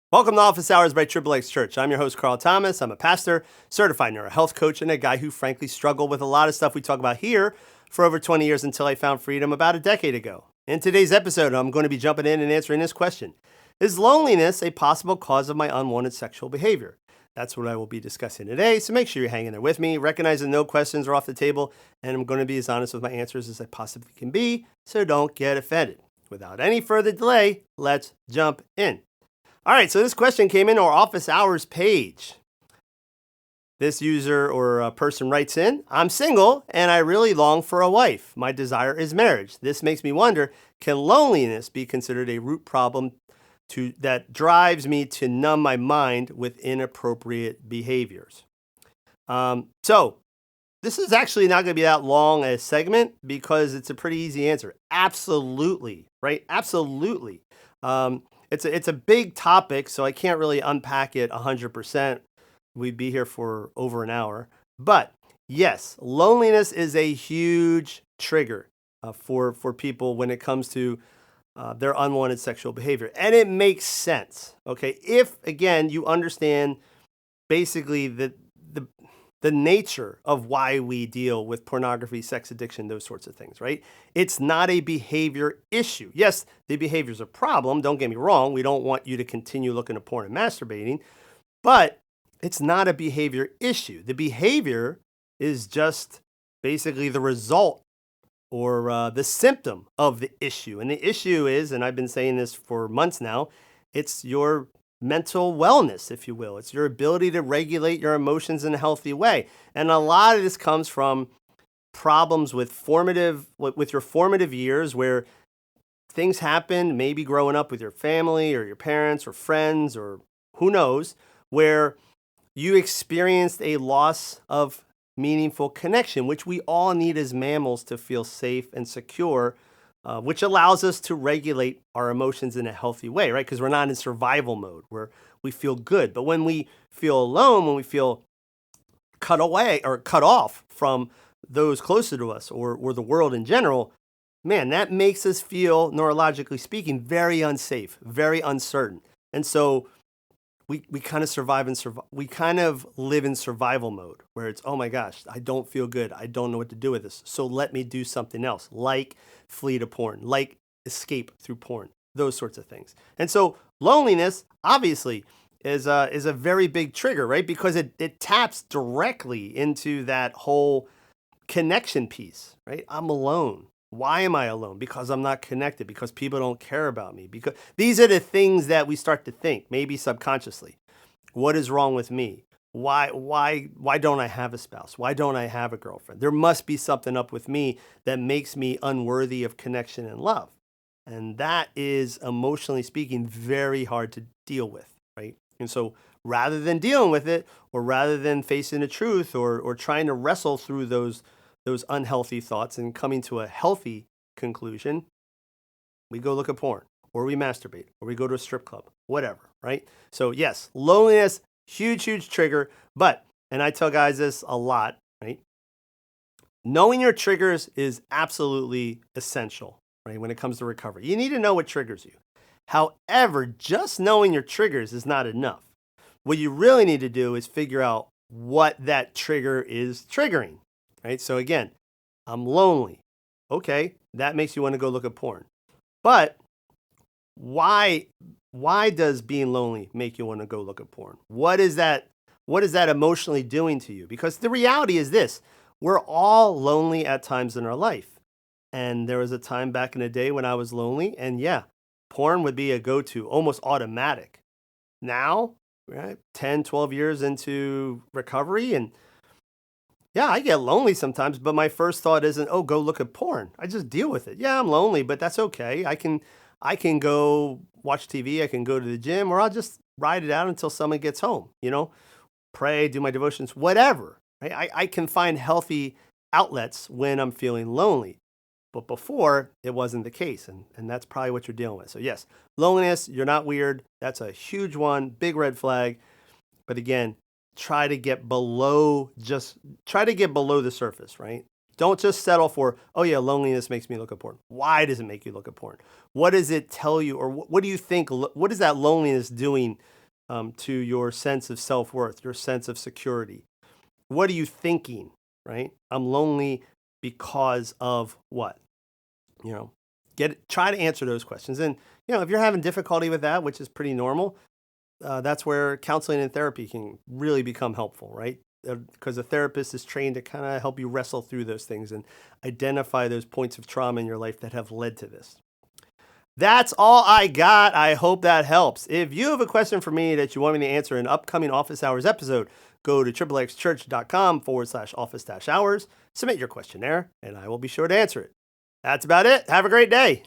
Welcome to Office Hours by Triple X Church. I'm your host, Carl Thomas. I'm a pastor, certified neurohealth coach, and a guy who frankly struggled with a lot of stuff we talk about here for over 20 years until I found freedom about a decade ago. In today's episode, I'm going to be jumping in and answering this question. Is loneliness a possible cause of my unwanted sexual behavior? That's what I will be discussing today, so make sure you're hanging there with me. Recognize that no questions are off the table, and I'm going to be as honest with my answers as I possibly can be, so don't get offended. Without any further delay, let's jump in. All right, so this question came in our office hours page. This user or person writes in, I'm single and I really long for a wife. My desire is marriage. This makes me wonder, can loneliness be considered a root problem that drives me to numb my mind with inappropriate behaviors? So this is actually not going to be that long a segment because it's a pretty easy answer. Absolutely, right? Absolutely. It's a big topic, so I can't really unpack it 100%. We'd be here for over an hour. But yes, loneliness is a huge trigger for people when it comes to their unwanted sexual behavior. And it makes sense, okay? If, again, you understand basically the nature of why we deal with pornography, sex addiction, those sorts of things, right? It's not a behavior issue. Yes, the behavior is a problem. Don't get me wrong. We don't want you to continue looking at porn and masturbating, but it's not a behavior issue. The behavior is just basically the result or the symptom of the issue. And the issue is, and I've been saying this for months now, it's your mental wellness, if you will. It's your ability to regulate your emotions in a healthy way. And a lot of this comes from problems with your formative years where things happen, maybe growing up with your family or your parents or friends or who knows, where you experienced a loss of meaningful connection, which we all need as mammals to feel safe and secure, which allows us to regulate our emotions in a healthy way, right? Because we're not in survival mode where we feel good. But when we feel alone, when we feel cut away or cut off from those closer to us or the world in general, man, that makes us feel, neurologically speaking, very unsafe, very uncertain. And so we kind of we kind of live in survival mode where it's, oh my gosh, I don't feel good. I don't know what to do with this. So let me do something else, like flee to porn, like escape through porn, those sorts of things. And so loneliness, obviously, is a very big trigger, right? Because it taps directly into that whole connection piece, right? I'm alone. Why am I alone? Because I'm not connected, because people don't care about me. Because these are the things that we start to think, maybe subconsciously. What is wrong with me? Why don't I have a spouse? Why don't I have a girlfriend? There must be something up with me that makes me unworthy of connection and love. And that is, emotionally speaking, very hard to deal with, right? And so rather than dealing with it, or rather than facing the truth or trying to wrestle through those unhealthy thoughts and coming to a healthy conclusion, we go look at porn, or we masturbate, or we go to a strip club, whatever, right? So yes, loneliness, huge trigger, but, and I tell guys this a lot, right? Knowing your triggers is absolutely essential, right? When it comes to recovery, you need to know what triggers you. However, just knowing your triggers is not enough. What you really need to do is figure out what that trigger is triggering. Right? So again, I'm lonely. Okay, that makes you want to go look at porn. But why does being lonely make you want to go look at porn? What is that emotionally doing to you? Because the reality is this, we're all lonely at times in our life. And there was a time back in the day when I was lonely, and yeah, porn would be a go-to, almost automatic. Now, right, 10, 12 years into recovery, and yeah, I get lonely sometimes, but my first thought isn't, oh, go look at porn. I just deal with it. Yeah, I'm lonely, but that's okay. I can go watch TV, I can go to the gym, or I'll just ride it out until someone gets home, pray, do my devotions, whatever. Right? I can find healthy outlets when I'm feeling lonely. But before, it wasn't the case, and that's probably what you're dealing with. So yes, loneliness, you're not weird. That's a huge one, big red flag. But again, try to get below the surface, right? Don't just settle for, oh yeah, loneliness makes me look at porn. Why does it make you look at porn? What does it tell you, or what do you think, what is that loneliness doing to your sense of self-worth, your sense of security. What are you thinking, right? I'm lonely because of what? You know, try to answer those questions. And, if you're having difficulty with that, which is pretty normal, that's where counseling and therapy can really become helpful, right? Because a therapist is trained to kind of help you wrestle through those things and identify those points of trauma in your life that have led to this. That's all I got. I hope that helps. If you have a question for me that you want me to answer in an upcoming Office Hours episode, go to xchurch.com/office-hours, submit your question there, and I will be sure to answer it. That's about it. Have a great day.